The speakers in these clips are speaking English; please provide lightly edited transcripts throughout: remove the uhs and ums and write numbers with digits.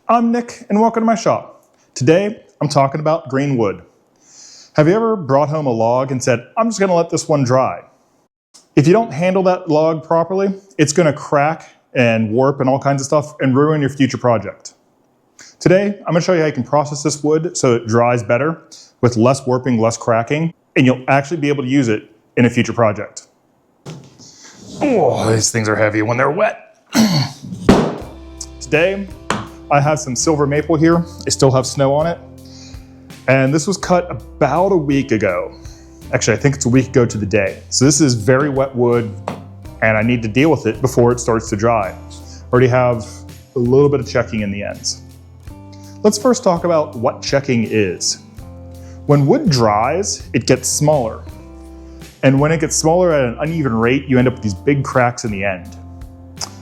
I'm Nick and welcome to my shop. Today I'm talking about green wood. Have you ever brought home a log and said, I'm just going to let this one dry? If you don't handle that log properly, it's going to crack and warp and all kinds of stuff and ruin your future project. Today I'm going to show you how you can process this wood so it dries better with less warping, less cracking, and you'll actually be able to use it in a future project. Oh, these things are heavy when they're wet. Today, I have some silver maple here. I still have snow on it. And this was cut about a week ago. Actually, I think it's a week ago to the day. So this is very wet wood and I need to deal with it before it starts to dry. I already have a little bit of checking in the ends. Let's first talk about what checking is. When wood dries, it gets smaller. And when it gets smaller at an uneven rate, you end up with these big cracks in the end.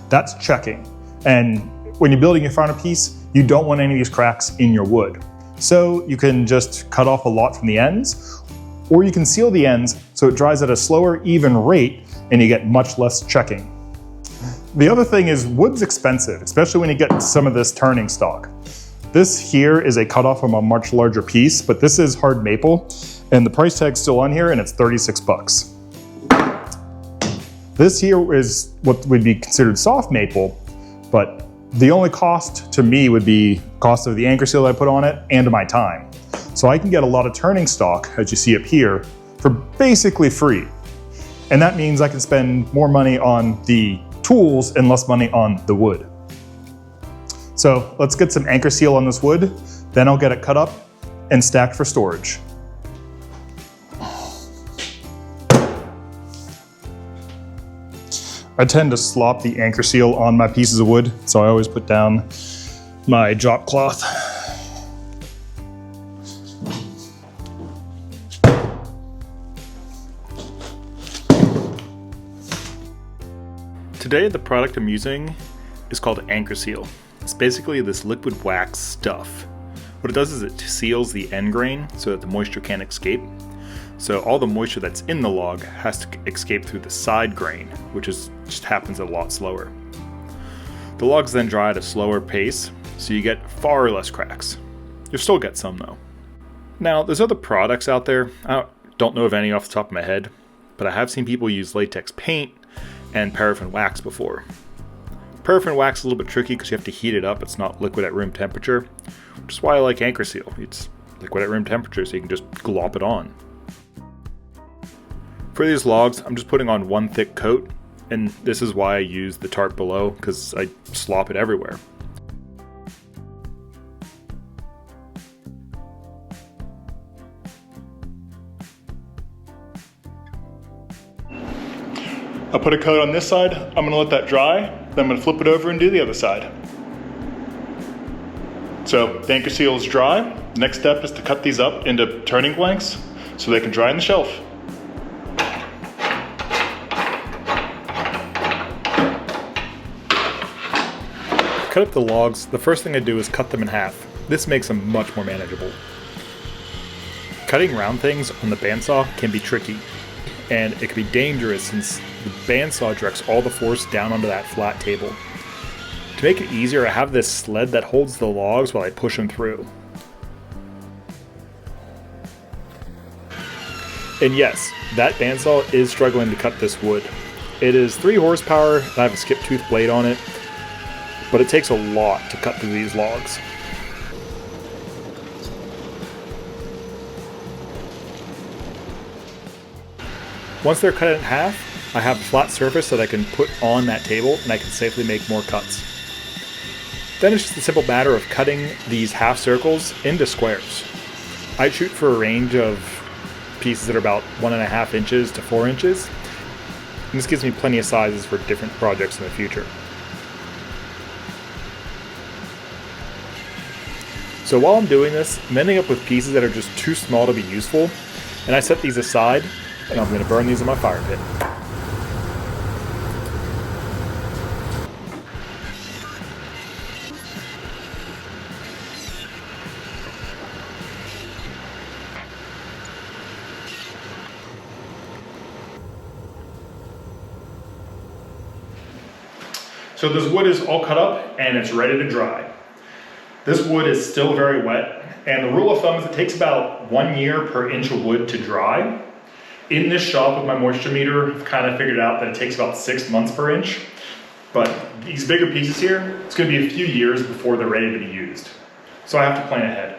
That's checking. And when you're building your final piece, you don't want any of these cracks in your wood. So you can just cut off a lot from the ends, or you can seal the ends so it dries at a slower, even rate, and you get much less checking. The other thing is wood's expensive, especially when you get some of this turning stock. This here is a cutoff from a much larger piece, but this is hard maple, and the price tag's still on here, and it's 36 bucks. This here is what would be considered soft maple, but the only cost to me would be cost of the anchor seal I put on it and my time. So I can get a lot of turning stock, as you see up here, for basically free. And that means I can spend more money on the tools and less money on the wood. So let's get some anchor seal on this wood, then I'll get it cut up and stacked for storage. I tend to slop the anchor seal on my pieces of wood, so I always put down my drop cloth. Today the product I'm using is called anchor seal. It's basically this liquid wax stuff. What it does is it seals the end grain so that the moisture can't escape. So all the moisture that's in the log has to escape through the side grain, which just happens a lot slower. The logs then dry at a slower pace, so you get far less cracks. You'll still get some though. Now, there's other products out there. I don't know of any off the top of my head, but I have seen people use latex paint and paraffin wax before. Paraffin wax is a little bit tricky because you have to heat it up. It's not liquid at room temperature, which is why I like anchor seal. It's liquid at room temperature, so you can just glop it on. For these logs, I'm just putting on one thick coat, and this is why I use the tarp below, because I slop it everywhere. I'll put a coat on this side, I'm going to let that dry, then I'm going to flip it over and do the other side. So the anchor seal is dry. Next step is to cut these up into turning blanks so they can dry on the shelf. Cut up the logs, the first thing I do is cut them in half. This makes them much more manageable. Cutting round things on the bandsaw can be tricky, and it can be dangerous since the bandsaw directs all the force down onto that flat table. To make it easier, I have this sled that holds the logs while I push them through. And yes, that bandsaw is struggling to cut this wood. It is 3 horsepower, and I have a skip tooth blade on it, but it takes a lot to cut through these logs. Once they're cut in half, I have a flat surface that I can put on that table and I can safely make more cuts. Then it's just a simple matter of cutting these half circles into squares. I shoot for a range of pieces that are about 1.5 inches to 4 inches. And this gives me plenty of sizes for different projects in the future. So while I'm doing this, I'm ending up with pieces that are just too small to be useful, and I set these aside, and I'm going to burn these in my fire pit. So this wood is all cut up and it's ready to dry. This wood is still very wet, and the rule of thumb is it takes about 1 year per inch of wood to dry. In this shop with my moisture meter, I've kind of figured out that it takes about 6 months per inch. But these bigger pieces here, it's going to be a few years before they're ready to be used. So I have to plan ahead.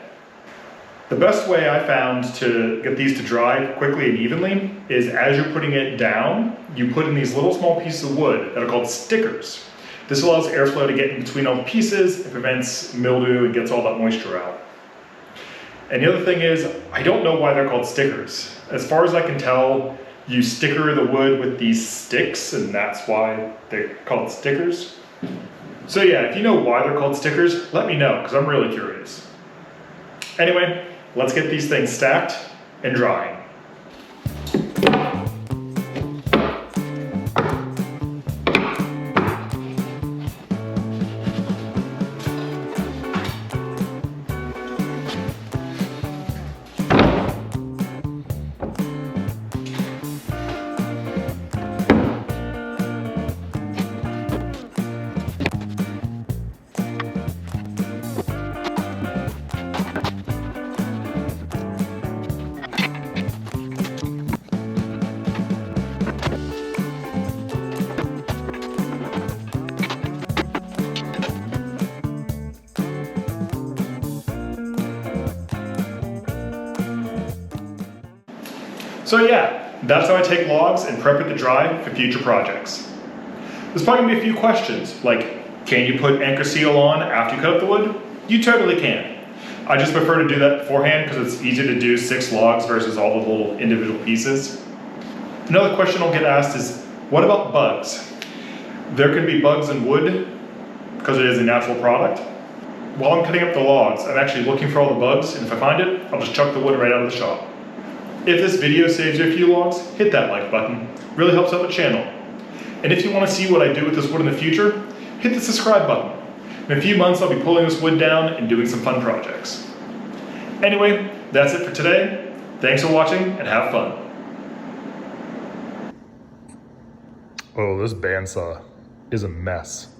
The best way I found to get these to dry quickly and evenly is as you're putting it down, you put in these little small pieces of wood that are called stickers. This allows airflow to get in between all the pieces, it prevents mildew and gets all that moisture out. And the other thing is, I don't know why they're called stickers. As far as I can tell, you sticker the wood with these sticks, and that's why they're called stickers. So yeah, if you know why they're called stickers, let me know, because I'm really curious. Anyway, let's get these things stacked and drying. So yeah, that's how I take logs and prep it to dry for future projects. There's probably gonna be a few questions, like, can you put anchor seal on after you cut up the wood? You totally can. I just prefer to do that beforehand because it's easier to do 6 logs versus all the little individual pieces. Another question I'll get asked is, what about bugs? There can be bugs in wood because it is a natural product. While I'm cutting up the logs, I'm actually looking for all the bugs, and if I find it, I'll just chuck the wood right out of the shop. If this video saves you a few logs, hit that like button. It really helps out the channel. And if you want to see what I do with this wood in the future, hit the subscribe button. In a few months, I'll be pulling this wood down and doing some fun projects. Anyway, that's it for today. Thanks for watching and have fun. Oh, this bandsaw is a mess.